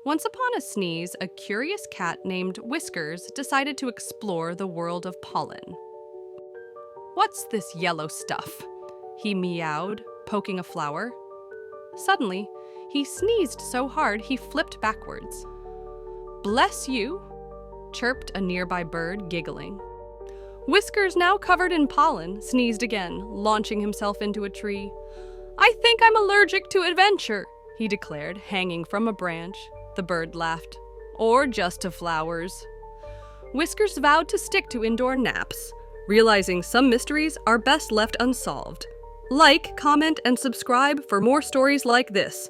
Once upon a sneeze, a curious cat named Whiskers decided to explore the world of pollen. "What's this yellow stuff?" he meowed, poking a flower. Suddenly, he sneezed so hard he flipped backwards. "Bless you," chirped a nearby bird, giggling. Whiskers, now covered in pollen, sneezed again, launching himself into a tree. "I think I'm allergic to adventure," he declared, hanging from a branch. The bird laughed. "Or just to flowers." Whiskers vowed to stick to indoor naps, realizing some mysteries are best left unsolved. Like, comment, and subscribe for more stories like this.